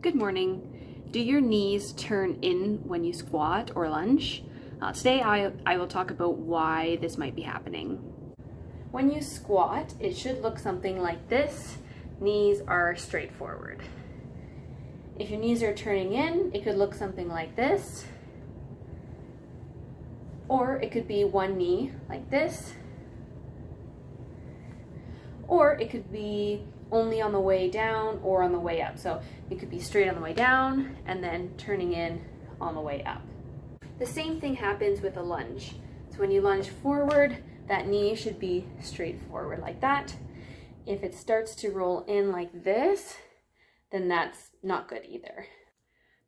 Good morning. Do your knees turn in when you squat or lunge? Today I will talk about why this might be happening. When you squat, it should look something like this. Knees are straight forward. If your knees are turning in, it could look something like this. Or it could be one knee like this. Or it could be only on the way down or on the way up. So it could be straight on the way down and then turning in on the way up. The same thing happens with a lunge. So when you lunge forward, that knee should be straight forward like that. If it starts to roll in like this, then that's not good either.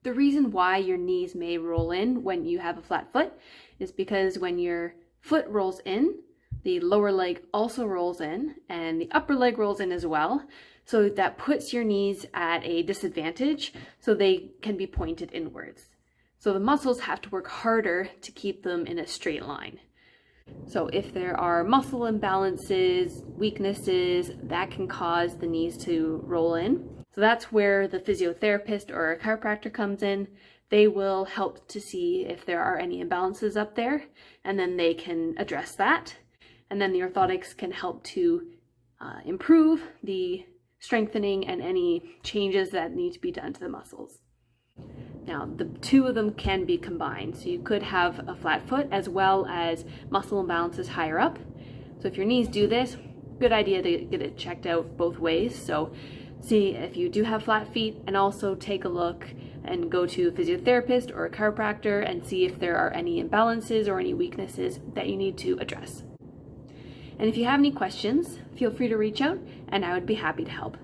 The reason why your knees may roll in when you have a flat foot is because when your foot rolls in, the lower leg also rolls in and the upper leg rolls in as well. So that puts your knees at a disadvantage so they can be pointed inwards. So the muscles have to work harder to keep them in a straight line. So if there are muscle imbalances, weaknesses, that can cause the knees to roll in. So that's where the physiotherapist or a chiropractor comes in. They will help to see if there are any imbalances up there, and then they can address that. And then the orthotics can help to improve the strengthening and any changes that need to be done to the muscles. Now, the two of them can be combined. So you could have a flat foot as well as muscle imbalances higher up. So if your knees do this, good idea to get it checked out both ways. So see if you do have flat feet, and also take a look and go to a physiotherapist or a chiropractor and see if there are any imbalances or any weaknesses that you need to address. And if you have any questions, feel free to reach out and I would be happy to help.